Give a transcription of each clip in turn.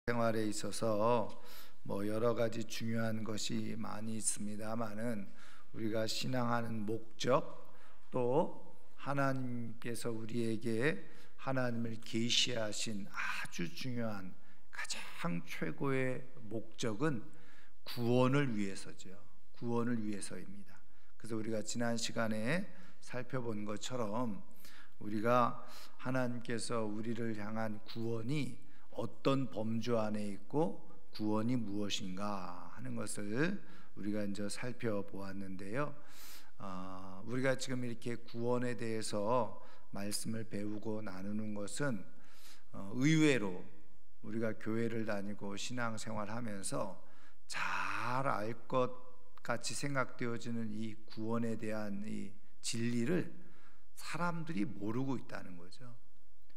생활에 있어서 여러 가지 중요한 것이 많이 있습니다만은 우리가 신앙하는 목적, 또 하나님께서 우리에게 하나님을 계시하신 아주 중요한 가장 최고의 목적은 구원을 위해서죠. 구원을 위해서입니다. 그래서 우리가 지난 시간에 살펴본 것처럼 우리가 하나님께서 우리를 향한 구원이 어떤 범주 안에 있고 구원이 무엇인가 하는 것을 우리가 이제 살펴보았는데요. 우리가 지금 이렇게 구원에 대해서 말씀을 배우고 나누는 것은 의외로 우리가 교회를 다니고 신앙생활하면서 잘 알 것 같이 생각되어지는 이 구원에 대한 이 진리를 사람들이 모르고 있다는 거죠.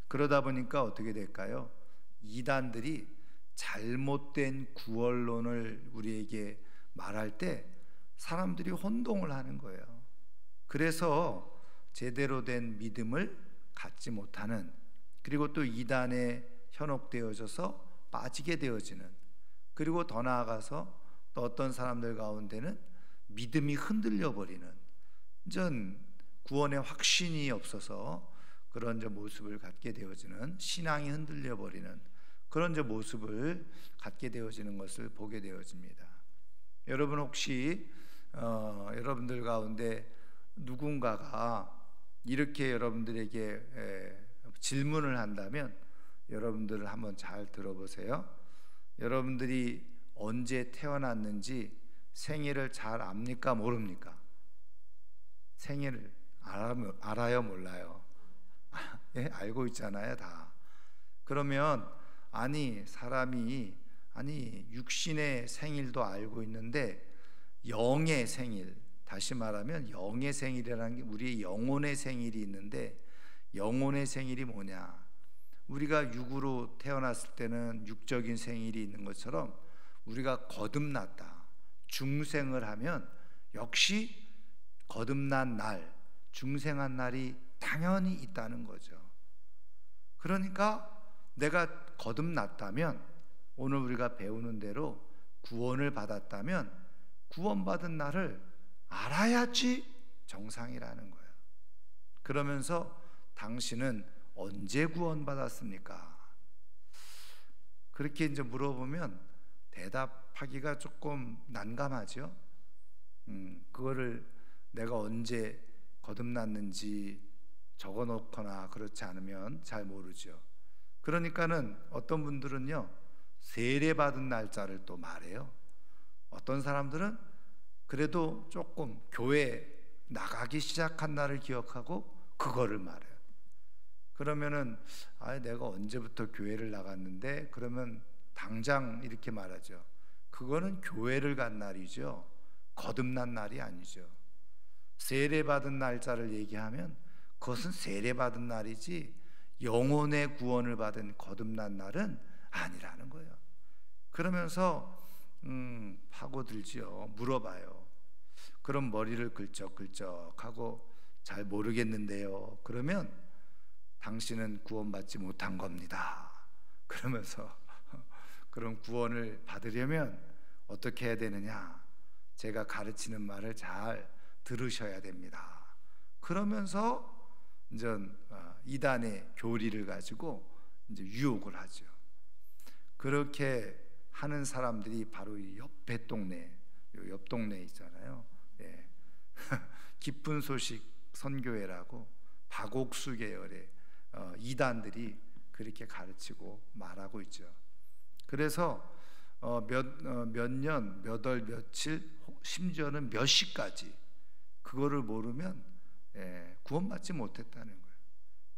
그러다 보니까 어떻게 될까요? 이단들이 잘못된 구원론을 우리에게 말할 때 사람들이 혼동을 하는 거예요. 그래서 제대로 된 믿음을 갖지 못하는, 그리고 또 이단에 현혹되어져서 빠지게 되어지는, 그리고 더 나아가서 또 어떤 사람들 가운데는 믿음이 흔들려 버리는, 전 구원의 확신이 없어서 그런 모습을 갖게 되어지는, 신앙이 흔들려 버리는 그런 모습을 갖게 되어지는 것을 보게 되어집니다. 여러분 혹시 여러분들 가운데 누군가가 이렇게 여러분들에게 질문을 한다면 여러분들을 한번 잘 들어보세요. 여러분들이 언제 태어났는지 생일을 잘 압니까? 모릅니까? 생일을 알아요? 몰라요? 예, 알고 있잖아요, 다. 그러면 사람이 육신의 생일도 알고 있는데 영의 생일, 다시 말하면 영의 생일이라는 게 우리의 영혼의 생일이 있는데, 영혼의 생일이 뭐냐? 우리가 육으로 태어났을 때는 육적인 생일이 있는 것처럼 우리가 거듭났다, 중생을 하면 역시 거듭난 날, 중생한 날이 당연히 있다는 거죠. 그러니까 내가 거듭났다면, 오늘 우리가 배우는 대로 구원을 받았다면 구원받은 날을 알아야지 정상이라는 거예요. 그러면서 당신은 언제 구원받았습니까? 그렇게 이제 물어보면 대답하기가 조금 난감하죠. 그거를 내가 언제 거듭났는지 적어 놓거나 그렇지 않으면 잘 모르죠. 그러니까는 어떤 분들은요, 세례 받은 날짜를 또 말해요. 어떤 사람들은 그래도 조금 교회 나가기 시작한 날을 기억하고 그거를 말해요. 그러면은 내가 언제부터 교회를 나갔는데, 그러면 당장 이렇게 말하죠. 그거는 교회를 간 날이죠, 거듭난 날이 아니죠. 세례 받은 날짜를 얘기하면 그것은 세례 받은 날이지 영혼의 구원을 받은 거듭난 날은 아니라는 거예요. 그러면서 파고들지요. 물어봐요. 그럼 머리를 긁적긁적하고 잘 모르겠는데요. 그러면 당신은 구원받지 못한 겁니다. 그러면서 그럼 구원을 받으려면 어떻게 해야 되느냐? 제가 가르치는 말을 잘 들으셔야 됩니다. 그러면서 이제 이단의 교리를 가지고 이제 유혹을 하죠. 그렇게 하는 사람들이 바로 이 옆에 동네, 옆 동네 있잖아요. 예. 기쁜 소식 선교회라고 박옥수 계열의 이단들이 그렇게 가르치고 말하고 있죠. 그래서 몇 년, 몇 월, 며칠, 심지어는 몇 시까지 그거를 모르면 구원받지 못했다는 거예요.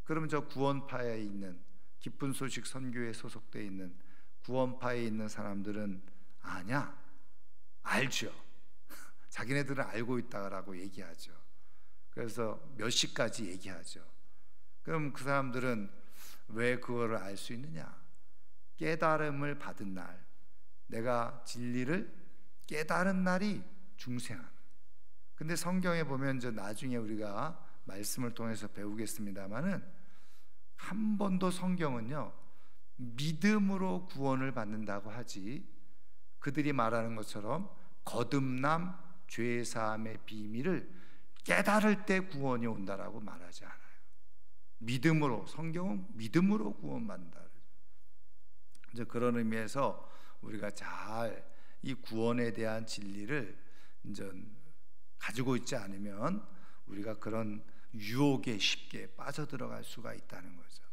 그러면 저 구원파에 있는, 기쁜 소식 선교회에 소속되어 있는 구원파에 있는 사람들은 아냐? 알죠. 자기네들은 알고 있다라고 얘기하죠. 그래서 몇 시까지 얘기하죠. 그럼 그 사람들은 왜 그거를 알 수 있느냐? 깨달음을 받은 날, 내가 진리를 깨달은 날이 중생하는. 근데 성경에 보면 저 나중에 우리가 말씀을 통해서 배우겠습니다만은 한 번도 성경은요 믿음으로 구원을 받는다고 하지, 그들이 말하는 것처럼 거듭남 죄사함의 비밀을 깨달을 때 구원이 온다라고 말하지 않아요. 믿음으로, 성경은 믿음으로 구원받는다. 이제 그런 의미에서 우리가 잘 이 구원에 대한 진리를 이제 가지고 있지 않으면 우리가 그런 유혹에 쉽게 빠져들어갈 수가 있다는 거죠.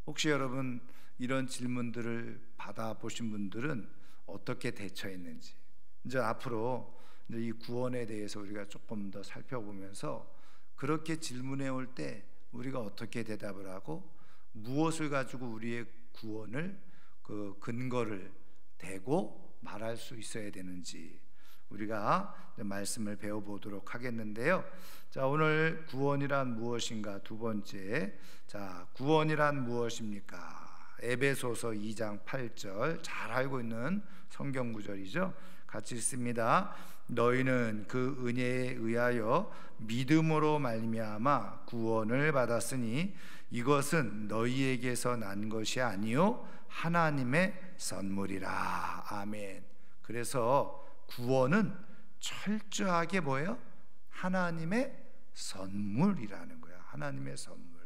혹시 여러분 이런 질문들을 받아보신 분들은 어떻게 대처했는지, 이제 앞으로 이제 이 구원에 대해서 우리가 조금 더 살펴보면서 그렇게 질문해 올 때 우리가 어떻게 대답을 하고 무엇을 가지고 우리의 구원을 그 근거를 대고 말할 수 있어야 되는지 우리가 말씀을 배워보도록 하겠는데요. 자, 오늘 구원이란 무엇인가 두 번째, 자, 구원이란 무엇입니까? 에베소서 2장 8절, 잘 알고 있는 성경 구절이죠. 같이 읽습니다. 너희는 그 은혜에 의하여 믿음으로 말미암아 구원을 받았으니 이것은 너희에게서 난 것이 아니요 하나님의 선물이라. 아멘. 그래서 구원은 철저하게 뭐예요? 하나님의 선물이라는 거야. 하나님의 선물.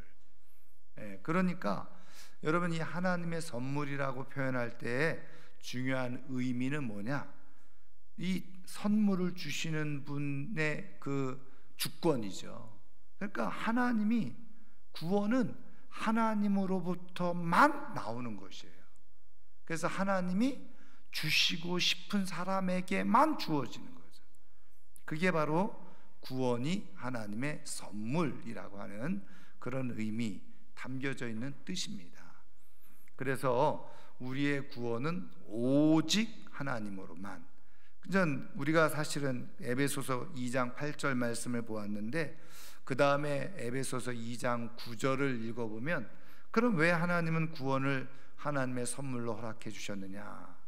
그러니까 여러분, 이 하나님의 선물이라고 표현할 때 중요한 의미는 뭐냐? 이 선물을 주시는 분의 그 주권이죠. 그러니까 하나님이, 구원은 하나님으로부터만 나오는 것이에요. 그래서 하나님이 주시고 싶은 사람에게만 주어지는 거죠. 그게 바로 구원이 하나님의 선물이라고 하는 그런 의미 담겨져 있는 뜻입니다. 그래서 우리의 구원은 오직 하나님으로만. 우리가 사실은 에베소서 2장 8절 말씀을 보았는데 그 다음에 에베소서 2장 9절을 읽어보면, 그럼 왜 하나님은 구원을 하나님의 선물로 허락해 주셨느냐?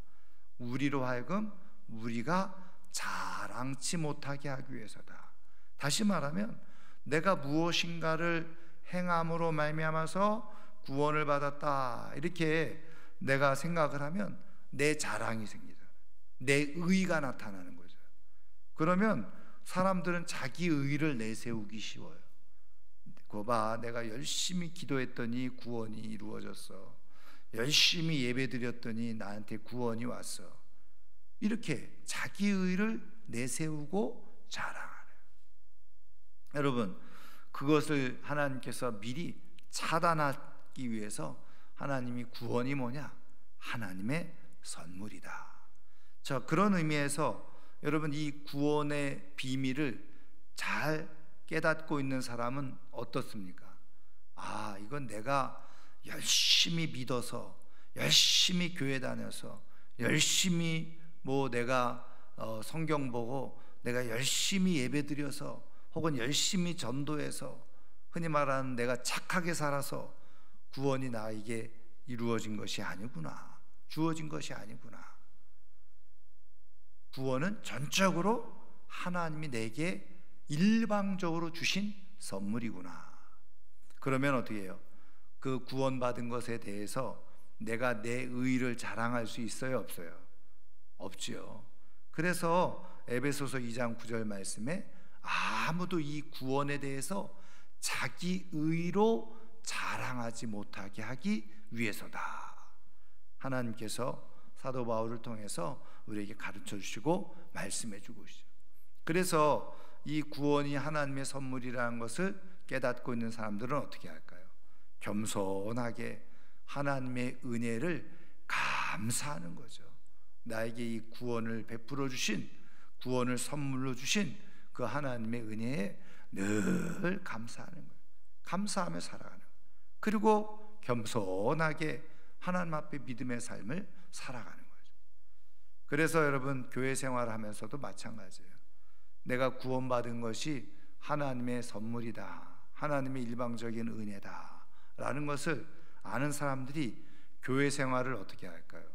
우리로 하여금 우리가 자랑치 못하게 하기 위해서다. 다시 말하면 내가 무엇인가를 행함으로 말미암아서 구원을 받았다 이렇게 내가 생각을 하면 내 자랑이 생기잖아요. 내 의가 나타나는 거죠. 그러면 사람들은 자기 의를 내세우기 쉬워요. 그거 봐, 내가 열심히 기도했더니 구원이 이루어졌어. 열심히 예배드렸더니 나한테 구원이 왔어. 이렇게 자기 의를 내세우고 자랑하는. 여러분, 그것을 하나님께서 미리 차단하기 위해서 하나님이 구원이 뭐냐? 하나님의 선물이다. 자, 그런 의미에서 여러분, 이 구원의 비밀을 잘 깨닫고 있는 사람은 어떻습니까? 아, 이건 내가 열심히 믿어서, 열심히 교회 다녀서, 열심히 내가 성경 보고, 내가 열심히 예배드려서, 혹은 열심히 전도해서, 흔히 말하는 내가 착하게 살아서 구원이 나에게 이루어진 것이 아니구나, 주어진 것이 아니구나. 구원은 전적으로 하나님이 내게 일방적으로 주신 선물이구나. 그러면 어떻게 해요? 그 구원받은 것에 대해서 내가 내 의를 자랑할 수 있어요, 없어요? 없지요. 그래서 에베소서 2장 9절 말씀에 아무도 이 구원에 대해서 자기 의로 자랑하지 못하게 하기 위해서다. 하나님께서 사도 바울을 통해서 우리에게 가르쳐 주시고 말씀해 주고 있어요. 그래서 이 구원이 하나님의 선물이라는 것을 깨닫고 있는 사람들은 어떻게 할까요? 겸손하게 하나님의 은혜를 감사하는 거죠. 나에게 이 구원을 베풀어 주신, 구원을 선물로 주신 그 하나님의 은혜에 늘 감사하는 거예요. 감사하며 살아가는 거예요. 그리고 겸손하게 하나님 앞에 믿음의 삶을 살아가는 거죠. 그래서 여러분, 교회 생활하면서도 마찬가지예요. 내가 구원받은 것이 하나님의 선물이다, 하나님의 일방적인 은혜다 라는 것을 아는 사람들이 교회 생활을 어떻게 할까요?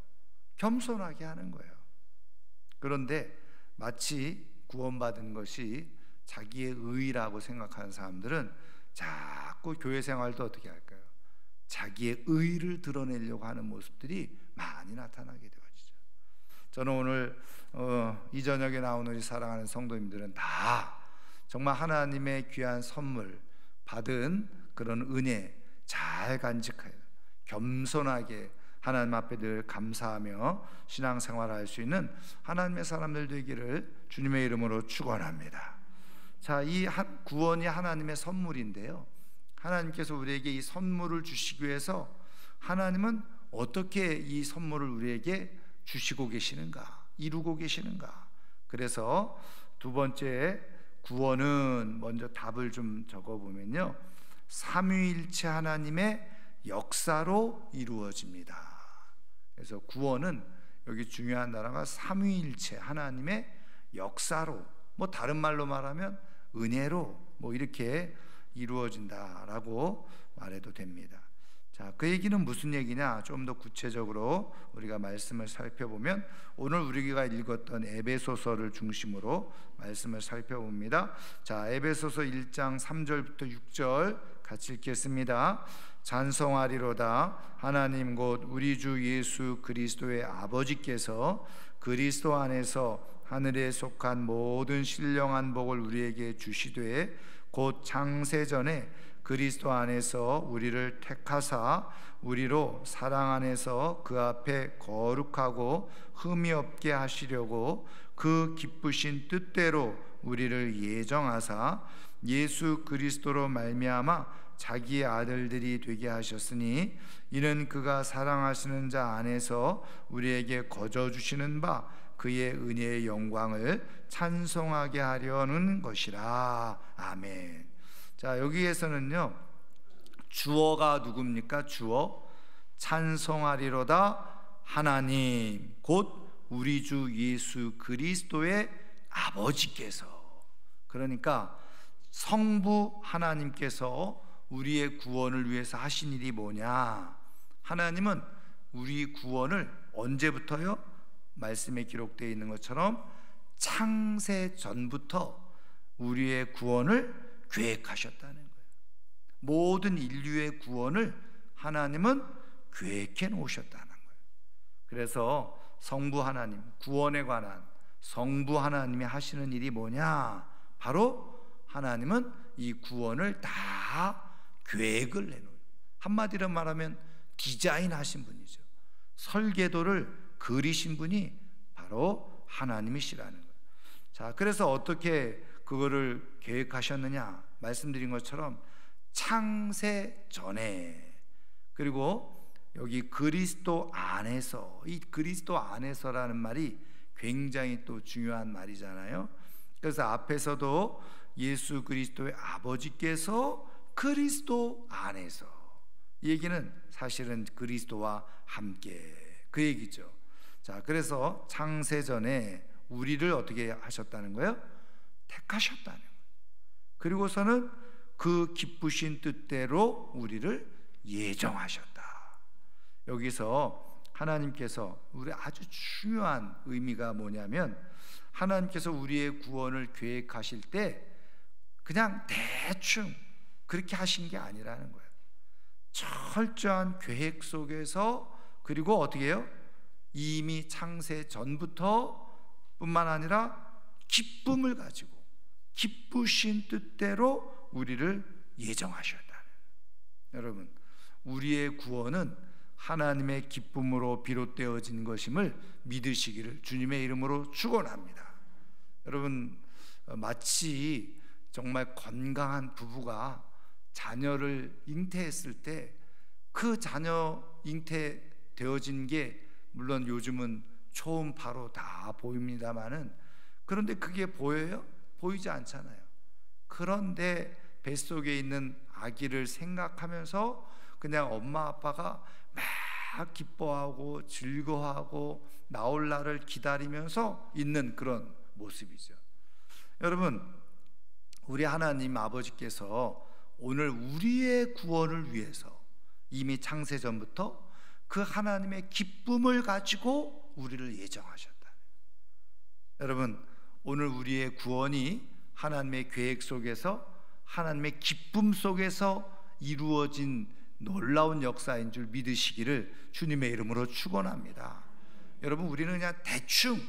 겸손하게 하는 거예요. 그런데 마치 구원받은 것이 자기의 의라고 생각하는 사람들은 자꾸 교회 생활도 어떻게 할까요? 자기의 의를 드러내려고 하는 모습들이 많이 나타나게 되어지죠. 저는 오늘 이 저녁에 나오는 우리 사랑하는 성도님들은 다 정말 하나님의 귀한 선물 받은 그런 은혜 잘 간직하여 겸손하게 하나님 앞에 늘 감사하며 신앙생활을 할 수 있는 하나님의 사람들 되기를 주님의 이름으로 축원합니다. 자, 이 구원이 하나님의 선물인데요, 하나님께서 우리에게 이 선물을 주시기 위해서 하나님은 어떻게 이 선물을 우리에게 주시고 계시는가, 이루고 계시는가. 그래서 두 번째 구원은 먼저 답을 좀 적어보면요, 삼위일체 하나님의 역사로 이루어집니다. 그래서 구원은 여기 중요한 단어가 삼위일체 하나님의 역사로, 뭐 다른 말로 말하면 은혜로 뭐 이렇게 이루어진다라고 말해도 됩니다. 자, 그 얘기는 무슨 얘기냐? 좀 더 구체적으로 우리가 말씀을 살펴보면 오늘 우리가 읽었던 에베소서를 중심으로 말씀을 살펴봅니다. 자, 에베소서 1장 3절부터 6절 같이 읽겠습니다. 찬송하리로다 하나님 곧 우리 주 예수 그리스도의 아버지께서 그리스도 안에서 하늘에 속한 모든 신령한 복을 우리에게 주시되 곧 창세전에 그리스도 안에서 우리를 택하사 우리로 사랑 안에서 그 앞에 거룩하고 흠이 없게 하시려고 그 기쁘신 뜻대로 우리를 예정하사 예수 그리스도로 말미암아 자기의 아들들이 되게 하셨으니 이는 그가 사랑하시는 자 안에서 우리에게 거저 주시는 바 그의 은혜의 영광을 찬송하게 하려는 것이라. 아멘. 자, 여기에서는요, 주어가 누굽니까? 주어 찬송하리로다 하나님 곧 우리 주 예수 그리스도의 아버지께서, 그러니까 성부 하나님께서 우리의 구원을 위해서 하신 일이 뭐냐? 하나님은 우리 구원을 언제부터요? 말씀에 기록되어 있는 것처럼 창세 전부터 우리의 구원을 계획하셨다는 거예요. 모든 인류의 구원을 하나님은 계획해 놓으셨다는 거예요. 그래서 성부 하나님, 구원에 관한 성부 하나님이 하시는 일이 뭐냐? 바로 하나님은 이 구원을 다 계획을 내놓은, 한마디로 말하면 디자인하신 분이죠. 설계도를 그리신 분이 바로 하나님이시라는 거예요. 자, 그래서 어떻게 그거를 계획하셨느냐? 말씀드린 것처럼 창세 전에, 그리고 여기 그리스도 안에서, 이 그리스도 안에서라는 말이 굉장히 또 중요한 말이잖아요. 그래서 앞에서도 예수 그리스도의 아버지께서 그리스도 안에서, 이 얘기는 사실은 그리스도와 함께 그 얘기죠. 자, 그래서 창세전에 우리를 어떻게 하셨다는 거예요? 택하셨다는 거예요. 그리고서는 그 기쁘신 뜻대로 우리를 예정하셨다. 여기서 하나님께서, 우리 아주 중요한 의미가 뭐냐면, 하나님께서 우리의 구원을 계획하실 때 그냥 대충 그렇게 하신 게 아니라는 거예요. 철저한 계획 속에서, 그리고 어떻게 해요? 이미 창세 전부터 뿐만 아니라 기쁨을 가지고 기쁘신 뜻대로 우리를 예정하셨다. 여러분, 우리의 구원은 하나님의 기쁨으로 비롯되어진 것임을 믿으시기를 주님의 이름으로 축원합니다. 여러분, 마치 정말 건강한 부부가 자녀를 잉태했을 때 그 자녀 잉태되어진 게, 물론 요즘은 초음파로 다 보입니다만은, 그런데 그게 보여요? 보이지 않잖아요. 그런데 뱃속에 있는 아기를 생각하면서 그냥 엄마 아빠가 막 기뻐하고 즐거워하고 나올 날을 기다리면서 있는 그런 모습이죠. 여러분, 우리 하나님 아버지께서 오늘 우리의 구원을 위해서 이미 창세전부터 그 하나님의 기쁨을 가지고 우리를 예정하셨다. 여러분, 오늘 우리의 구원이 하나님의 계획 속에서, 하나님의 기쁨 속에서 이루어진 놀라운 역사인 줄 믿으시기를 주님의 이름으로 축원합니다. 여러분, 우리는 그냥 대충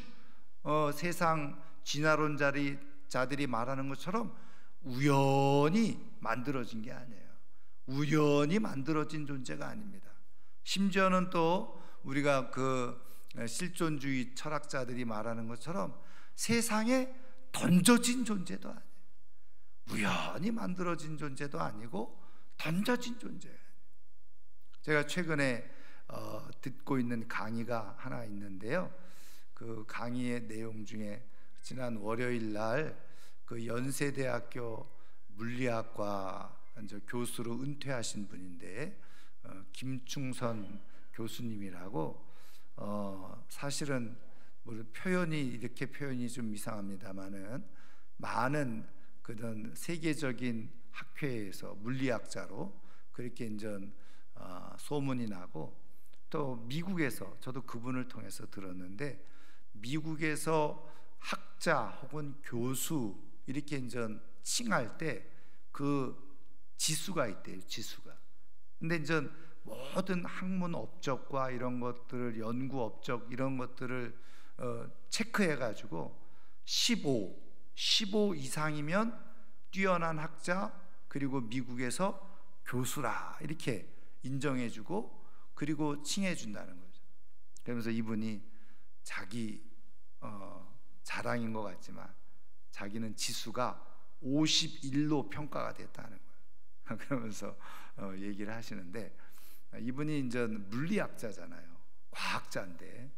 세상 진화론자들이 말하는 것처럼 우연히 만들어진 게 아니에요. 우연히 만들어진 존재가 아닙니다. 심지어는 또 우리가 그 실존주의 철학자들이 말하는 것처럼 세상에 던져진 존재도 아니에요. 우연히 만들어진 존재도 아니고 던져진 존재예요. 제가 최근에 듣고 있는 강의가 하나 있는데요, 그 강의의 내용 중에 지난 월요일 날 그 연세대학교 물리학과 교수로 은퇴하신 분인데 김충선 교수님이라고, 사실은 표현이 이렇게 표현이 좀 이상합니다만은 많은 그런 세계적인 학회에서 물리학자로 그렇게 이제 소문이 나고, 또 미국에서 저도 그분을 통해서 들었는데, 미국에서 학자 혹은 교수 이렇게 이제 칭할 때 그 지수가 있대요, 지수가. 근데 이제 모든 학문 업적과 이런 것들을, 연구 업적 이런 것들을 체크해 가지고 15 이상이면 뛰어난 학자, 그리고 미국에서 교수라 이렇게 인정해 주고 그리고 칭해 준다는 거죠. 그러면서 이분이 자기 자랑인 것 같지만 자기는 지수가 51로 평가가 됐다는 거예요. 그러면서 얘기를 하시는데, 이분이 이제 물리학자잖아요, 과학자인데,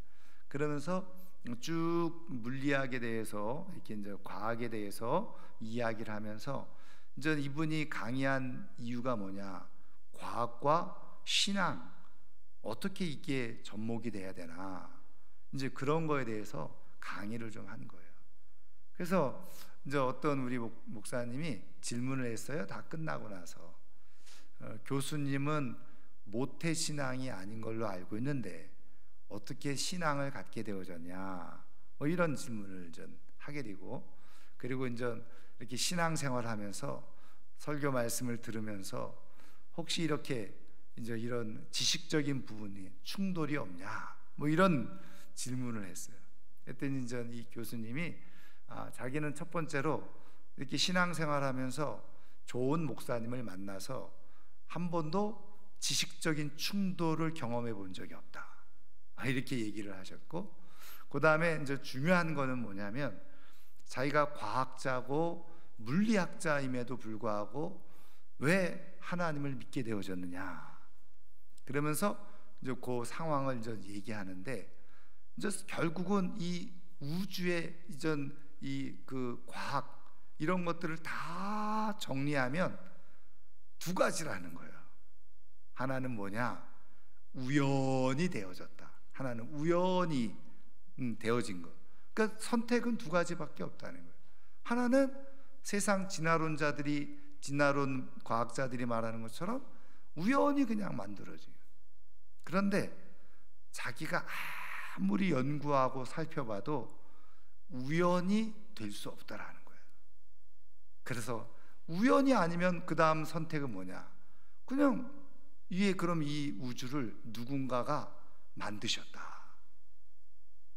그러면서 쭉 물리학에 대해서 이렇게 이제 과학에 대해서 이야기를 하면서 이제 이분이 강의한 이유가 뭐냐, 과학과 신앙 어떻게 이게 접목이 돼야 되나, 이제 그런 거에 대해서 강의를 좀 한 거예요. 그래서 이제 어떤 우리 목사님이 질문을 했어요. 다 끝나고 나서 교수님은 모태 신앙이 아닌 걸로 알고 있는데 어떻게 신앙을 갖게 되어졌냐, 이런 질문을 좀 하게 되고, 그리고 이제 이렇게 신앙생활하면서 설교 말씀을 들으면서 혹시 이렇게 이제 이런 지식적인 부분이 충돌이 없냐, 이런 질문을 했어요. 그랬더니 이제 이 교수님이 자기는 첫 번째로 이렇게 신앙생활하면서 좋은 목사님을 만나서 한 번도 지식적인 충돌을 경험해 본 적이 없다, 이렇게 얘기를 하셨고, 그 다음에 이제 중요한 거는 뭐냐면 자기가 과학자고 물리학자임에도 불구하고 왜 하나님을 믿게 되어졌느냐, 그러면서 이제 그 상황을 이제 얘기하는데, 이제 결국은 이 우주의 이전 이 그 과학 이런 것들을 다 정리하면 두 가지라는 거예요. 하나는 뭐냐, 우연히 되어졌다. 하나는 우연히 되어진 것. 그러니까 선택은 두 가지밖에 없다는 거예요. 하나는 세상 진화론 과학자들이 말하는 것처럼 우연히 그냥 만들어져요. 그런데 자기가 아무리 연구하고 살펴봐도 우연히 될 수 없다라는 거예요. 그래서 우연이 아니면 그 다음 선택은 뭐냐, 그냥 그럼 이 우주를 누군가가 만드셨다,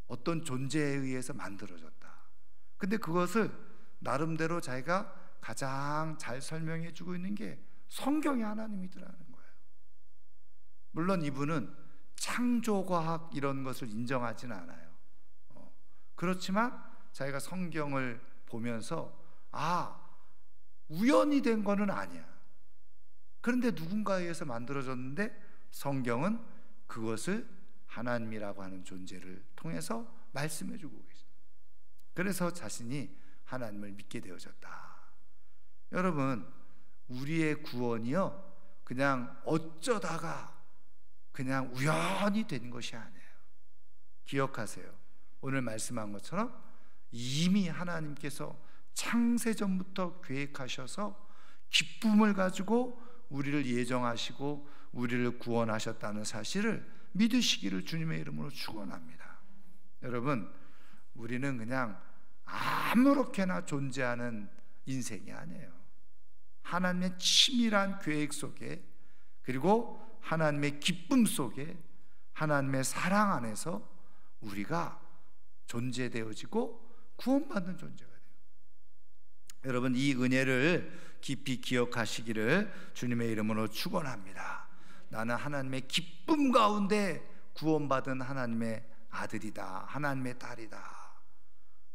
어떤 존재에 의해서 만들어졌다. 근데 그것을 나름대로 자기가 가장 잘 설명해 주고 있는 게 성경의 하나님이더라는 거예요. 물론 이분은 창조과학 이런 것을 인정하지는 않아요. 그렇지만 자기가 성경을 보면서 우연히 된 거는 아니야. 그런데 누군가에 의해서 만들어졌는데 성경은 그것을 하나님이라고 하는 존재를 통해서 말씀해 주고 계세요. 그래서 자신이 하나님을 믿게 되어졌다. 여러분, 우리의 구원이요, 그냥 어쩌다가 그냥 우연히 된 것이 아니에요. 기억하세요. 오늘 말씀한 것처럼 이미 하나님께서 창세전부터 계획하셔서 기쁨을 가지고 우리를 예정하시고 우리를 구원하셨다는 사실을 믿으시기를 주님의 이름으로 축원합니다. 여러분, 우리는 그냥 아무렇게나 존재하는 인생이 아니에요. 하나님의 치밀한 계획 속에 그리고 하나님의 기쁨 속에, 하나님의 사랑 안에서 우리가 존재되어지고 구원받는 존재가 돼요. 여러분, 이 은혜를 깊이 기억하시기를 주님의 이름으로 축원합니다. 나는 하나님의 기쁨 가운데 구원받은 하나님의 아들이다, 하나님의 딸이다.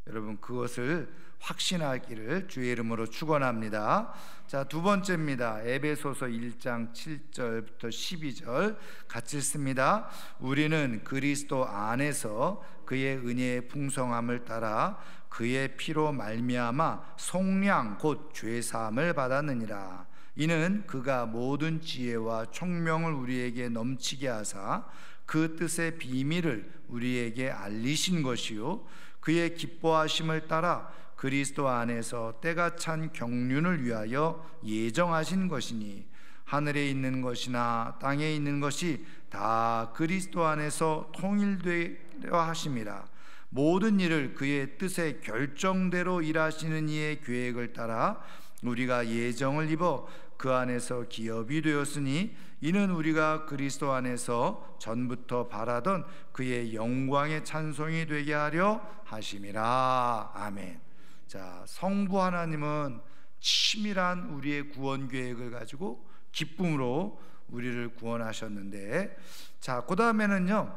여러분, 그것을 확신하기를 주의 이름으로 축원합니다. 자, 두 번째입니다. 에베소서 1장 7절부터 12절 같이 읽습니다. 우리는 그리스도 안에서 그의 은혜의 풍성함을 따라 그의 피로 말미암아 속량 곧 죄사함을 받았느니라. 이는 그가 모든 지혜와 총명을 우리에게 넘치게 하사 그 뜻의 비밀을 우리에게 알리신 것이요 그의 기뻐하심을 따라 그리스도 안에서 때가 찬 경륜을 위하여 예정하신 것이니 하늘에 있는 것이나 땅에 있는 것이 다 그리스도 안에서 통일되려 하심이라. 모든 일을 그의 뜻의 결정대로 일하시는 이의 계획을 따라 우리가 예정을 입어 그 안에서 기업이 되었으니 이는 우리가 그리스도 안에서 전부터 바라던 그의 영광의 찬송이 되게 하려 하심이라. 아멘. 자, 성부 하나님은 치밀한 우리의 구원 계획을 가지고 기쁨으로 우리를 구원하셨는데, 자, 그 다음에는요,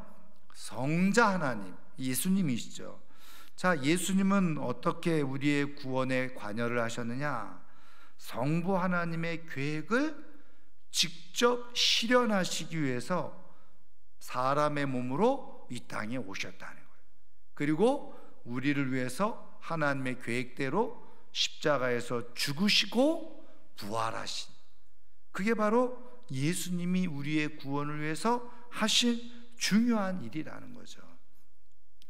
성자 하나님, 예수님이시죠. 자, 예수님은 어떻게 우리의 구원에 관여를 하셨느냐? 성부 하나님의 계획을 직접 실현하시기 위해서 사람의 몸으로 이 땅에 오셨다는 거예요. 그리고 우리를 위해서 하나님의 계획대로 십자가에서 죽으시고 부활하신, 그게 바로 예수님이 우리의 구원을 위해서 하신 중요한 일이라는 거죠.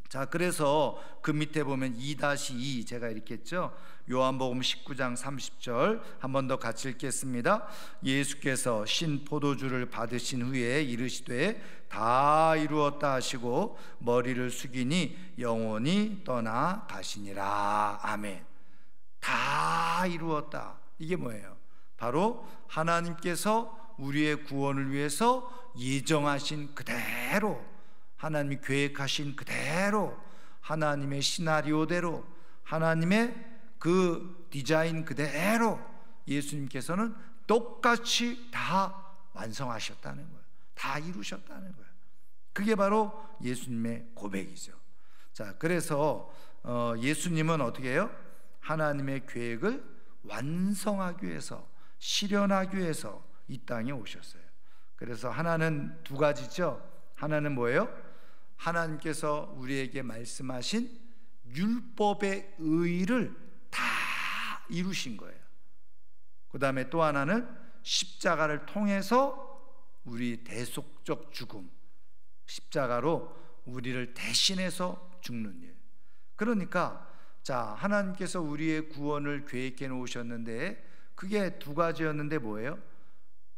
자, 그래서 그 밑에 보면 2-2 제가 이렇게 했죠. 요한복음 19장 30절 한 번 더 같이 읽겠습니다. 예수께서 신 포도주를 받으신 후에 이르시되 다 이루었다 하시고 머리를 숙이니 영원히 떠나 가시니라. 아멘. 다 이루었다. 이게 뭐예요? 바로 하나님께서 우리의 구원을 위해서 예정하신 그대로, 하나님이 계획하신 그대로, 하나님의 시나리오대로, 하나님의 그 디자인 그대로 예수님께서는 똑같이 다 완성하셨다는 거예요. 다 이루셨다는 거예요. 그게 바로 예수님의 고백이죠. 자, 그래서 예수님은 어떻게 해요? 하나님의 계획을 완성하기 위해서, 실현하기 위해서 이 땅에 오셨어요. 그래서 하나는 두 가지죠. 하나는 뭐예요? 하나님께서 우리에게 말씀하신 율법의 의의를 다 이루신 거예요. 그 다음에 또 하나는 십자가를 통해서 우리 대속적 죽음, 십자가로 우리를 대신해서 죽는 일. 그러니까 자, 하나님께서 우리의 구원을 계획해 놓으셨는데 그게 두 가지였는데 뭐예요?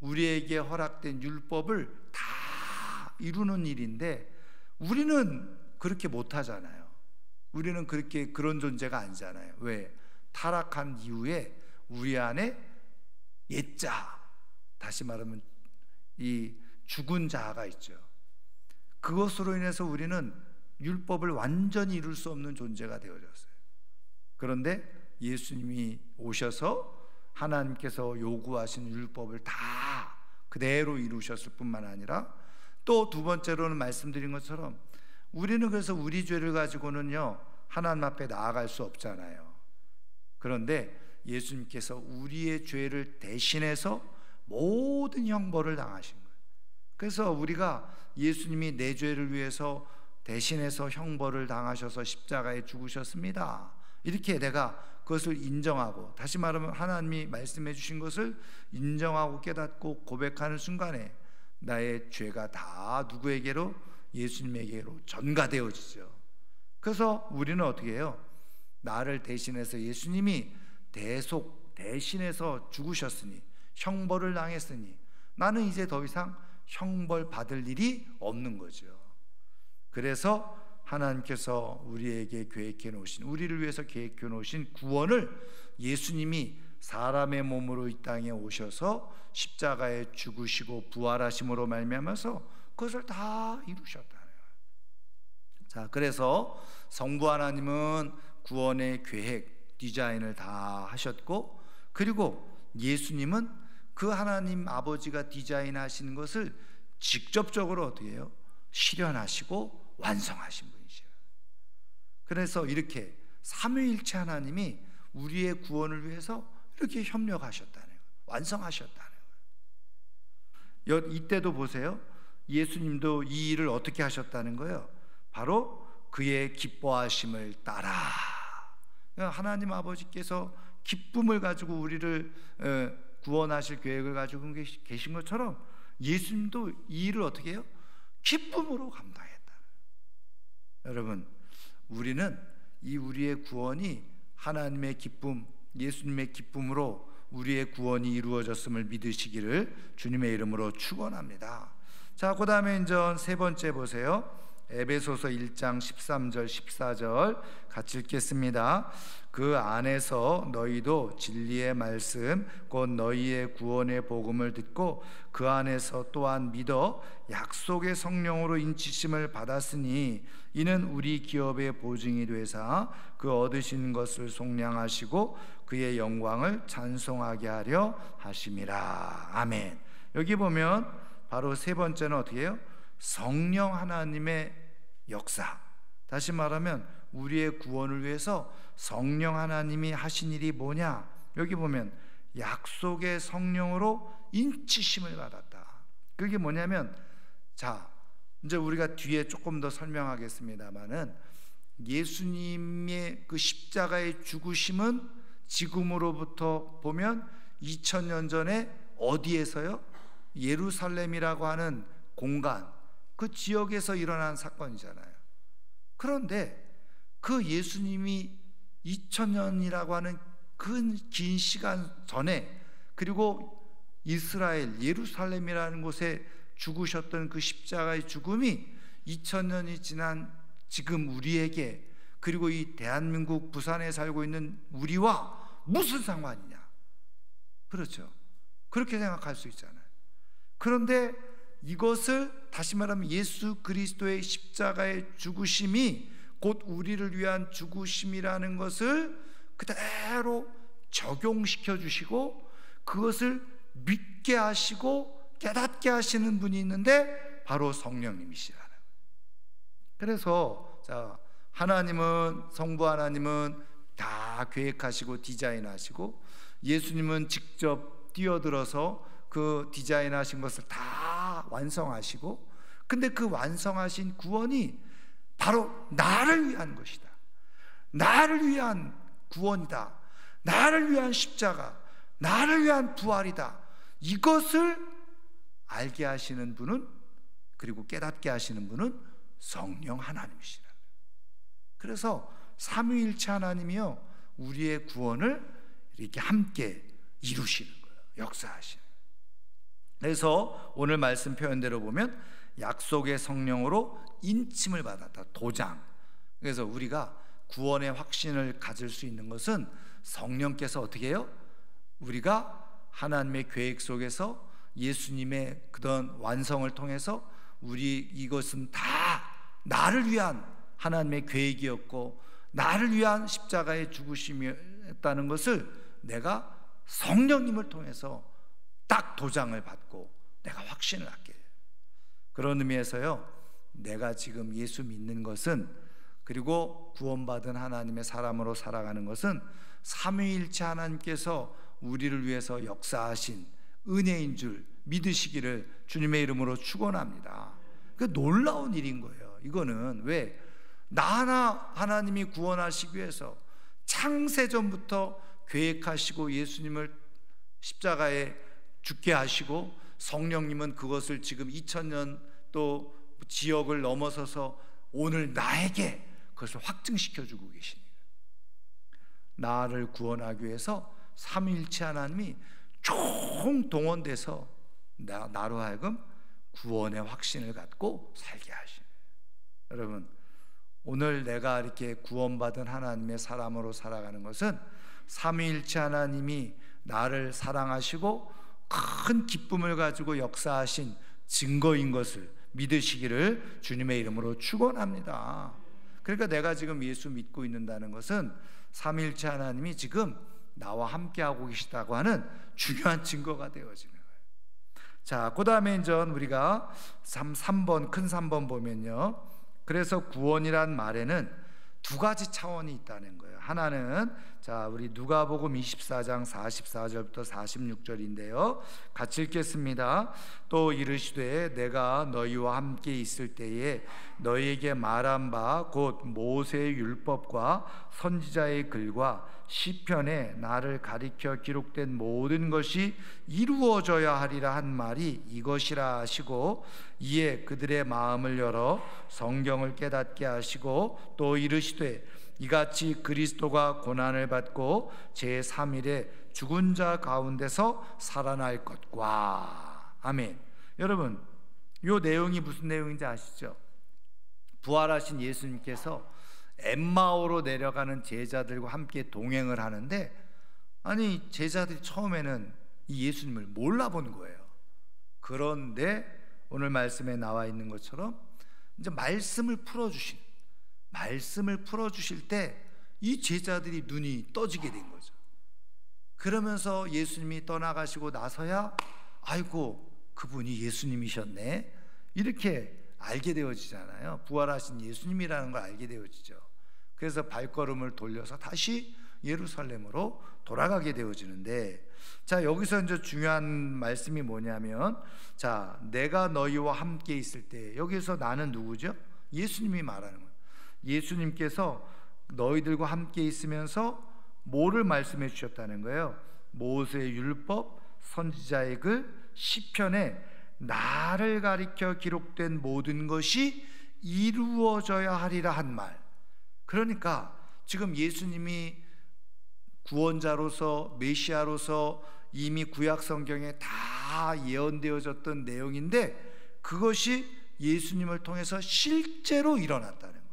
우리에게 허락된 율법을 다 이루는 일인데 우리는 그렇게 못하잖아요. 우리는 그렇게 그런 존재가 아니잖아요. 왜? 타락한 이후에 우리 안에 옛자, 다시 말하면 이 죽은 자아가 있죠. 그것으로 인해서 우리는 율법을 완전히 이룰 수 없는 존재가 되어졌어요. 그런데 예수님이 오셔서 하나님께서 요구하신 율법을 다 그대로 이루셨을 뿐만 아니라 또 두 번째로는 말씀드린 것처럼 우리는 그래서 우리 죄를 가지고는요 하나님 앞에 나아갈 수 없잖아요. 그런데 예수님께서 우리의 죄를 대신해서 모든 형벌을 당하신 거예요. 그래서 우리가 예수님이 내 죄를 위해서 대신해서 형벌을 당하셔서 십자가에 죽으셨습니다, 이렇게 내가 그것을 인정하고, 다시 말하면 하나님이 말씀해 주신 것을 인정하고 깨닫고 고백하는 순간에 나의 죄가 다 누구에게로? 예수님에게로 전가되어지죠. 그래서 우리는 어떻게 해요? 나를 대신해서 예수님이 대신해서 죽으셨으니, 형벌을 당했으니 나는 이제 더 이상 형벌 받을 일이 없는 거죠. 그래서 하나님께서 우리에게 계획해 놓으신, 우리를 위해서 계획해 놓으신 구원을 예수님이 사람의 몸으로 이 땅에 오셔서 십자가에 죽으시고 부활하심으로 말미암아서 그것을 다 이루셨다는 거예요. 자, 그래서 성부 하나님은 구원의 계획, 디자인을 다 하셨고, 그리고 예수님은 그 하나님 아버지가 디자인하신 것을 직접적으로 어떻게 해요? 실현하시고 완성하신 분이죠. 그래서 이렇게 삼위일체 하나님이 우리의 구원을 위해서 이렇게 협력하셨다는 거예요. 완성하셨다는 거예요. 이때도 보세요. 예수님도 이 일을 어떻게 하셨다는 거예요? 바로 그의 기뻐하심을 따라. 하나님 아버지께서 기쁨을 가지고 우리를 구원하실 계획을 가지고 계신 것처럼 예수님도 이 일을 어떻게 해요? 기쁨으로 감당했다. 여러분, 우리는 이 우리의 구원이 하나님의 기쁨, 예수님의 기쁨으로 우리의 구원이 이루어졌음을 믿으시기를 주님의 이름으로 축원합니다. 자, 그 다음에 이제 세 번째 보세요. 에베소서 1장 13절 14절 같이 읽겠습니다. 그 안에서 너희도 진리의 말씀 곧 너희의 구원의 복음을 듣고 그 안에서 또한 믿어 약속의 성령으로 인치심을 받았으니 이는 우리 기업의 보증이 되사 그 얻으신 것을 속량하시고 그의 영광을 찬송하게 하려 하심이라. 아멘. 여기 보면 바로 세 번째는 어떻게 해요? 성령 하나님의 역사. 다시 말하면 우리의 구원을 위해서 성령 하나님이 하신 일이 뭐냐? 여기 보면 약속의 성령으로 인치심을 받았다. 그게 뭐냐면, 자, 이제 우리가 뒤에 조금 더 설명하겠습니다만은 예수님의 그 십자가의 죽으심은 지금으로부터 보면 2000년 전에 어디에서요? 예루살렘이라고 하는 공간, 그 지역에서 일어난 사건이잖아요. 그런데 그 예수님이 2000년이라고 하는 그 긴 시간 전에, 그리고 이스라엘 예루살렘이라는 곳에 죽으셨던 그 십자가의 죽음이 2000년이 지난 지금 우리에게, 그리고 이 대한민국 부산에 살고 있는 우리와 무슨 상관이냐? 그렇죠. 그렇게 생각할 수 있잖아요. 그런데 이것을 다시 말하면 예수 그리스도의 십자가의 죽으심이 곧 우리를 위한 죽으심이라는 것을 그대로 적용시켜 주시고 그것을 믿게 하시고 깨닫게 하시는 분이 있는데 바로 성령님이시라는 거예요. 그래서 자, 하나님은, 성부 하나님은 다 계획하시고 디자인하시고 예수님은 직접 뛰어들어서 그 디자인하신 것을 다 완성하시고, 근데 그 완성하신 구원이 바로 나를 위한 것이다. 나를 위한 구원이다. 나를 위한 십자가, 나를 위한 부활이다. 이것을 알게 하시는 분은, 그리고 깨닫게 하시는 분은 성령 하나님이시라. 그래서 삼위일체 하나님이요, 우리의 구원을 이렇게 함께 이루시는 거예요. 역사하시는 거예요. 그래서 오늘 말씀 표현대로 보면 약속의 성령으로 인침을 받았다. 도장. 그래서 우리가 구원의 확신을 가질 수 있는 것은 성령께서 어떻게 해요? 우리가 하나님의 계획 속에서 예수님의 그런 완성을 통해서 우리 이것은 다 나를 위한 하나님의 계획이었고 나를 위한 십자가의 죽으심이었다는 것을 내가 성령님을 통해서 딱 도장을 받고 내가 확신을 갖게 돼요. 그런 의미에서요, 내가 지금 예수 믿는 것은, 그리고 구원받은 하나님의 사람으로 살아가는 것은 삼위일체 하나님께서 우리를 위해서 역사하신 은혜인 줄 믿으시기를 주님의 이름으로 축원합니다. 그 놀라운 일인 거예요. 이거는 왜? 나 하나님이 구원하시기 위해서 창세전부터 계획하시고 예수님을 십자가에 죽게 하시고 성령님은 그것을 지금 2000년 또 지역을 넘어서서 오늘 나에게 그것을 확증시켜주고 계십니다. 나를 구원하기 위해서 삼위일체 하나님이 총동원돼서 나로 하여금 구원의 확신을 갖고 살게 하시네요. 여러분, 오늘 내가 이렇게 구원받은 하나님의 사람으로 살아가는 것은 삼위일체 하나님이 나를 사랑하시고 큰 기쁨을 가지고 역사하신 증거인 것을 믿으시기를 주님의 이름으로 축원합니다. 그러니까 내가 지금 예수 믿고 있는다는 것은 삼위일체 하나님이 지금 나와 함께하고 계시다고 하는 중요한 증거가 되어지는 거예요. 자, 그 다음에 이제 우리가 3번, 큰 3번 보면요, 그래서 구원이란 말에는 두 가지 차원이 있다는 거예요. 하나는 자, 우리 누가복음 24장 44절부터 46절인데요. 같이 읽겠습니다. 또 이르시되 내가 너희와 함께 있을 때에 너희에게 말한 바 곧 모세의 율법과 선지자의 글과 시편에 나를 가리켜 기록된 모든 것이 이루어져야 하리라 한 말이 이것이라 하시고, 이에 그들의 마음을 열어 성경을 깨닫게 하시고, 또 이르시되 이같이 그리스도가 고난을 받고 제3일에 죽은 자 가운데서 살아날 것과. 아멘. 여러분, 이 내용이 무슨 내용인지 아시죠? 부활하신 예수님께서 엠마오로 내려가는 제자들과 함께 동행을 하는데, 아니 제자들이 처음에는 이 예수님을 몰라본 거예요. 그런데 오늘 말씀에 나와 있는 것처럼 이제 말씀을 풀어주실 때 이 제자들이 눈이 떠지게 된 거죠. 그러면서 예수님이 떠나가시고 나서야 아이고 그분이 예수님이셨네 이렇게 알게 되어지잖아요. 부활하신 예수님이라는 걸 알게 되어지죠. 그래서 발걸음을 돌려서 다시 예루살렘으로 돌아가게 되어지는데, 자, 여기서 이제 중요한 말씀이 뭐냐면, 자, 내가 너희와 함께 있을 때, 여기서 나는 누구죠? 예수님이 말하는 거예요. 예수님께서 너희들과 함께 있으면서 뭐를 말씀해 주셨다는 거예요? 모세의 율법, 선지자의 글, 시편에 나를 가리켜 기록된 모든 것이 이루어져야 하리라 한 말. 그러니까 지금 예수님이 구원자로서 메시아로서 이미 구약 성경에 다 예언되어졌던 내용인데, 그것이 예수님을 통해서 실제로 일어났다는 거예요.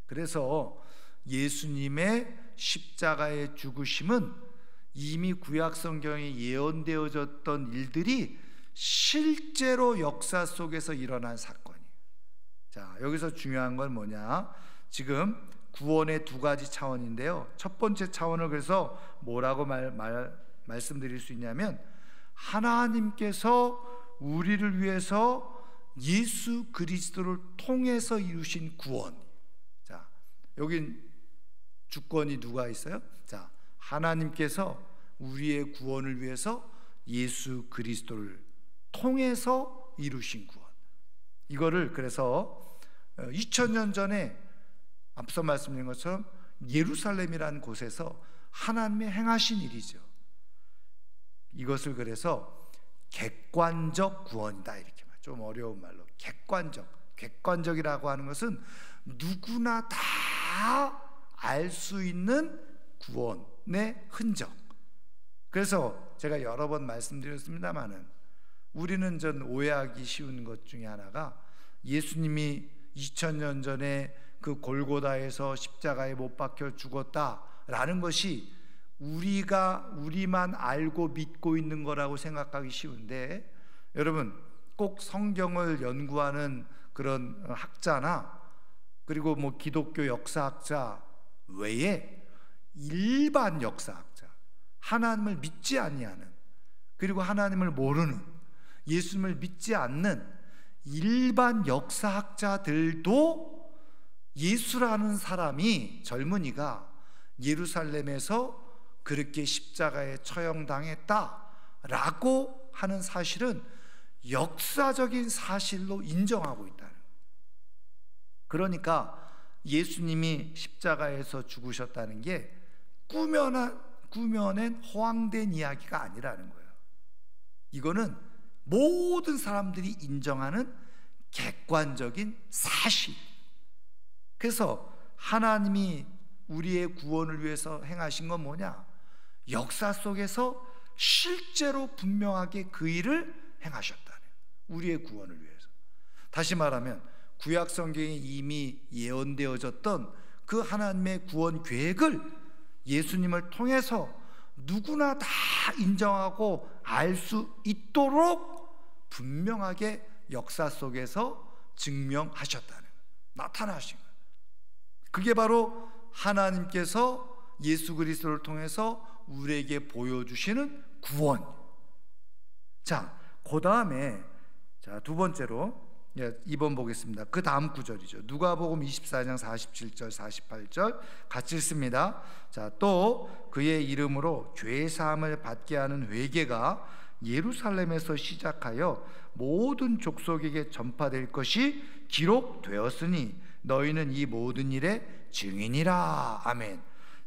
그래서 예수님의 십자가의 죽으심은 이미 구약 성경에 예언되어졌던 일들이 실제로 역사 속에서 일어난 사건이에요. 자, 여기서 중요한 건 뭐냐? 지금 구원의 두 가지 차원인데요. 첫 번째 차원을 그래서 뭐라고 말씀드릴 수 있냐면, 하나님께서 우리를 위해서 예수 그리스도를 통해서 이루신 구원. 자, 여긴 주권이 누가 있어요? 자, 하나님께서 우리의 구원을 위해서 예수 그리스도를 통해서 이루신 구원. 이거를 그래서 2000년 전에 앞서 말씀드린 것처럼 예루살렘이라는 곳에서 하나님의 행하신 일이죠. 이것을 그래서 객관적 구원이다 이렇게 말. 좀 어려운 말로 객관적이라고 하는 것은 누구나 다 알 수 있는 구원의 흔적. 그래서 제가 여러 번 말씀드렸습니다마는 우리는 전 오해하기 쉬운 것 중에 하나가, 예수님이 2000년 전에 그 골고다에서 십자가에 못 박혀 죽었다라는 것이 우리만 알고 믿고 있는 거라고 생각하기 쉬운데, 여러분 꼭 성경을 연구하는 그런 학자나 그리고 뭐 기독교 역사학자 외에 일반 역사학자, 하나님을 믿지 아니하는, 그리고 하나님을 모르는, 예수님을 믿지 않는 일반 역사학자들도 예수라는 사람이, 젊은이가 예루살렘에서 그렇게 십자가에 처형당했다라고 하는 사실은 역사적인 사실로 인정하고 있다는 거예요. 그러니까 예수님이 십자가에서 죽으셨다는 게 꾸며낸 허황된 이야기가 아니라는 거예요. 이거는 모든 사람들이 인정하는 객관적인 사실. 그래서 하나님이 우리의 구원을 위해서 행하신 건 뭐냐? 역사 속에서 실제로 분명하게 그 일을 행하셨다는, 우리의 구원을 위해서. 다시 말하면 구약 성경에 이미 예언되어졌던 그 하나님의 구원 계획을 예수님을 통해서 누구나 다 인정하고 알 수 있도록 분명하게 역사 속에서 증명하셨다는 거예요. 나타나신 거예요. 그게 바로 하나님께서 예수 그리스도를 통해서 우리에게 보여주시는 구원. 자, 그 다음에 두 번째로 2번 보겠습니다. 그 다음 구절이죠. 누가복음 24장 47절 48절 같이 읽습니다. 자, 또 그의 이름으로 죄 사함을 받게 하는 회개가 예루살렘에서 시작하여 모든 족속에게 전파될 것이 기록되었으니 너희는 이 모든 일의 증인이라. 아멘.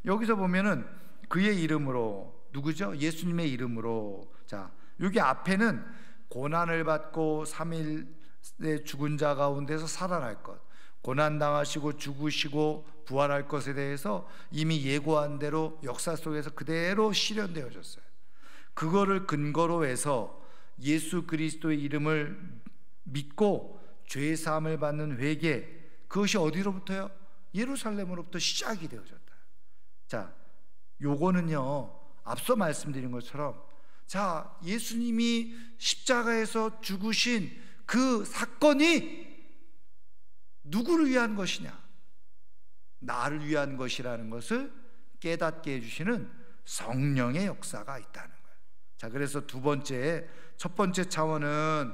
여기서 보면은 그의 이름으로, 누구죠? 예수님의 이름으로. 자, 여기 앞에는 고난을 받고 3일에 죽은 자 가운데서 살아날 것, 고난당하시고 죽으시고 부활할 것에 대해서 이미 예고한 대로 역사 속에서 그대로 실현되어졌어요. 그거를 근거로 해서 예수 그리스도의 이름을 믿고 죄 사함을 받는 회개, 그것이 어디로부터요? 예루살렘으로부터 시작이 되어졌다. 자, 요거는요, 앞서 말씀드린 것처럼, 자, 예수님이 십자가에서 죽으신 그 사건이 누구를 위한 것이냐? 나를 위한 것이라는 것을 깨닫게 해주시는 성령의 역사가 있다는 거예요. 자, 그래서 첫 번째 차원은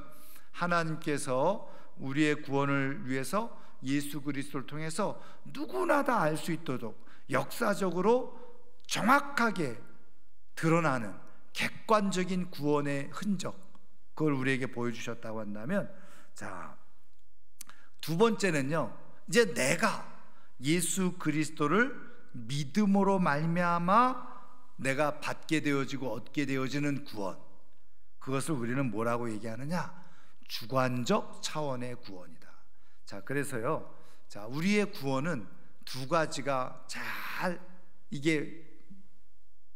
하나님께서 우리의 구원을 위해서 예수 그리스도를 통해서 누구나 다 알 수 있도록 역사적으로 정확하게 드러나는 객관적인 구원의 흔적, 그걸 우리에게 보여주셨다고 한다면, 자, 두 번째는요, 이제 내가 예수 그리스도를 믿음으로 말미암아 내가 받게 되어지고 얻게 되어지는 구원, 그것을 우리는 뭐라고 얘기하느냐? 주관적 차원의 구원이다. 자, 그래서요, 자, 우리의 구원은 두 가지가 잘 이게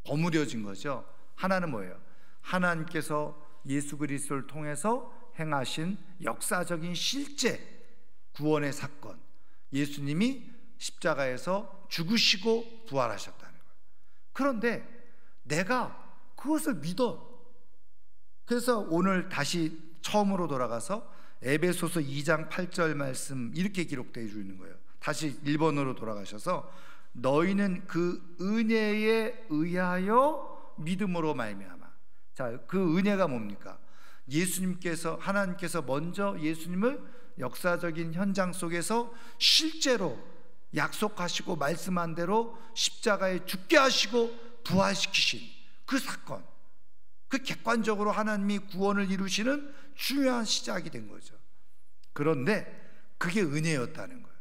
버무려진 거죠. 하나는 뭐예요? 하나님께서 예수 그리스도를 통해서 행하신 역사적인 실제 구원의 사건, 예수님이 십자가에서 죽으시고 부활하셨다는 거예요. 그런데 내가 그것을 믿어. 그래서 오늘 다시 처음으로 돌아가서 에베소서 2장 8절 말씀 이렇게 기록되어 있는 거예요. 다시 1번으로 돌아가셔서 너희는 그 은혜에 의하여 믿음으로 말미암아. 자, 그 은혜가 뭡니까? 하나님께서 먼저 예수님을 역사적인 현장 속에서 실제로 약속하시고 말씀한 대로 십자가에 죽게 하시고 부활시키신 그 사건, 그 객관적으로 하나님이 구원을 이루시는 중요한 시작이 된 거죠. 그런데 그게 은혜였다는 거예요.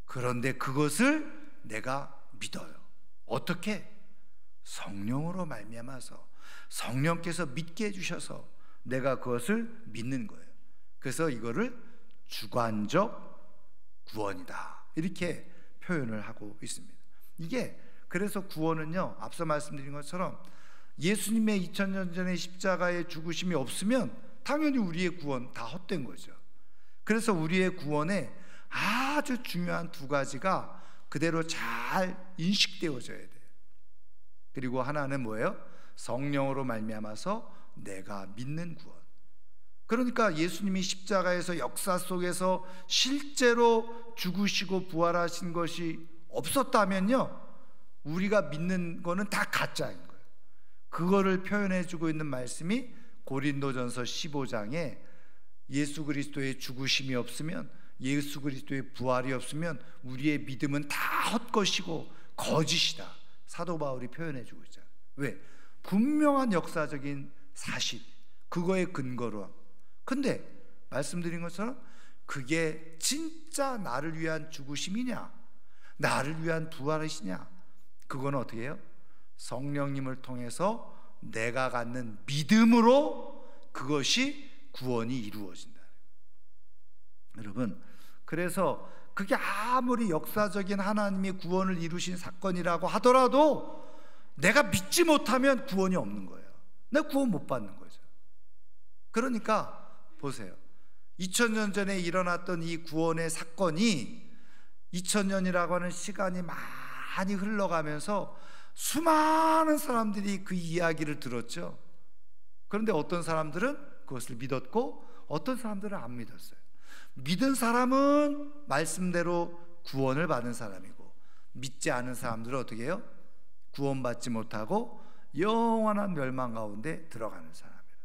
그런데 그것을 내가 믿어요. 어떻게? 성령으로 말미암아서, 성령께서 믿게 해주셔서 내가 그것을 믿는 거예요. 그래서 이거를 주관적 구원이다, 이렇게 표현을 하고 있습니다. 이게 그래서 구원은요, 앞서 말씀드린 것처럼 예수님의 2000년 전에 십자가의 죽으심이 없으면 당연히 우리의 구원 다 헛된 거죠. 그래서 우리의 구원에 아주 중요한 두 가지가 그대로 잘 인식되어져야 돼요. 그리고 하나는 뭐예요? 성령으로 말미암아서 내가 믿는 구원. 그러니까 예수님이 십자가에서 역사 속에서 실제로 죽으시고 부활하신 것이 없었다면요, 우리가 믿는 거는 다 가짜인 거예요. 그거를 표현해 주고 있는 말씀이 고린도전서 15장에 예수 그리스도의 죽으심이 없으면, 예수 그리스도의 부활이 없으면 우리의 믿음은 다 헛것이고 거짓이다, 사도 바울이 표현해 주고 있잖아요. 왜? 분명한 역사적인 사실, 그거에 근거로. 근데 말씀드린 것처럼 그게 진짜 나를 위한 죽으심이냐, 나를 위한 부활이시냐, 그건 어떻게 해요? 성령님을 통해서 내가 갖는 믿음으로 그것이 구원이 이루어진다. 여러분, 그래서 그게 아무리 역사적인 하나님이 구원을 이루신 사건이라고 하더라도 내가 믿지 못하면 구원이 없는 거예요. 내가 구원 못 받는 거죠. 그러니까 보세요, 2000년 전에 일어났던 이 구원의 사건이 2000년이라고 하는 시간이 많이 흘러가면서 수많은 사람들이 그 이야기를 들었죠. 그런데 어떤 사람들은 그것을 믿었고 어떤 사람들은 안 믿었어요. 믿은 사람은 말씀대로 구원을 받은 사람이고, 믿지 않은 사람들은 어떻게 해요? 구원받지 못하고 영원한 멸망 가운데 들어가는 사람이에요.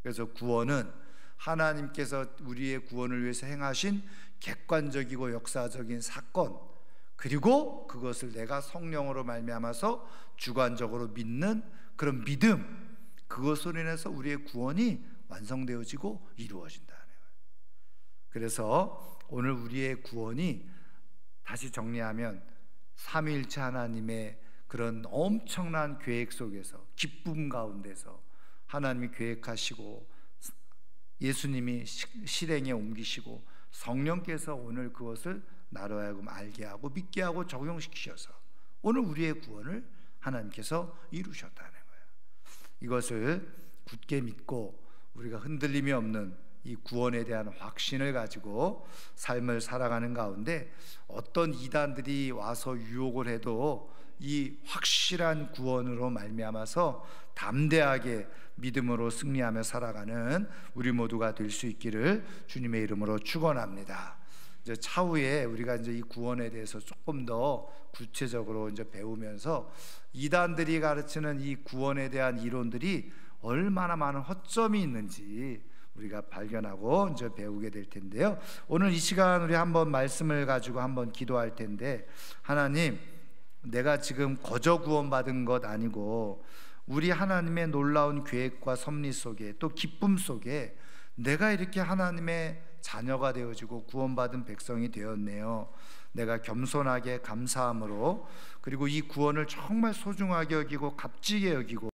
그래서 구원은 하나님께서 우리의 구원을 위해서 행하신 객관적이고 역사적인 사건, 그리고 그것을 내가 성령으로 말미암아서 주관적으로 믿는 그런 믿음, 그것으로 인해서 우리의 구원이 완성되어지고 이루어진다는 거예요. 그래서 오늘 우리의 구원이, 다시 정리하면, 삼위일체 하나님의 그런 엄청난 계획 속에서, 기쁨 가운데서 하나님이 계획하시고 예수님이 실행에 옮기시고 성령께서 오늘 그것을 나로 하여금 알게 하고 믿게 하고 적용시키셔서 오늘 우리의 구원을 하나님께서 이루셨다는 거예요. 이것을 굳게 믿고 우리가 흔들림이 없는 이 구원에 대한 확신을 가지고 삶을 살아가는 가운데 어떤 이단들이 와서 유혹을 해도 이 확실한 구원으로 말미암아서 담대하게 믿음으로 승리하며 살아가는 우리 모두가 될 수 있기를 주님의 이름으로 축원합니다. 이제 차후에 우리가 이제 이 구원에 대해서 조금 더 구체적으로 이제 배우면서 이단들이 가르치는 이 구원에 대한 이론들이 얼마나 많은 허점이 있는지 우리가 발견하고 이제 배우게 될 텐데요. 오늘 이 시간 우리 한번 말씀을 가지고 한번 기도할 텐데, 하나님, 내가 지금 거저 구원받은 것 아니고 우리 하나님의 놀라운 계획과 섭리 속에, 또 기쁨 속에 내가 이렇게 하나님의 자녀가 되어지고 구원받은 백성이 되었네요. 내가 겸손하게 감사함으로, 그리고 이 구원을 정말 소중하게 여기고 값지게 여기고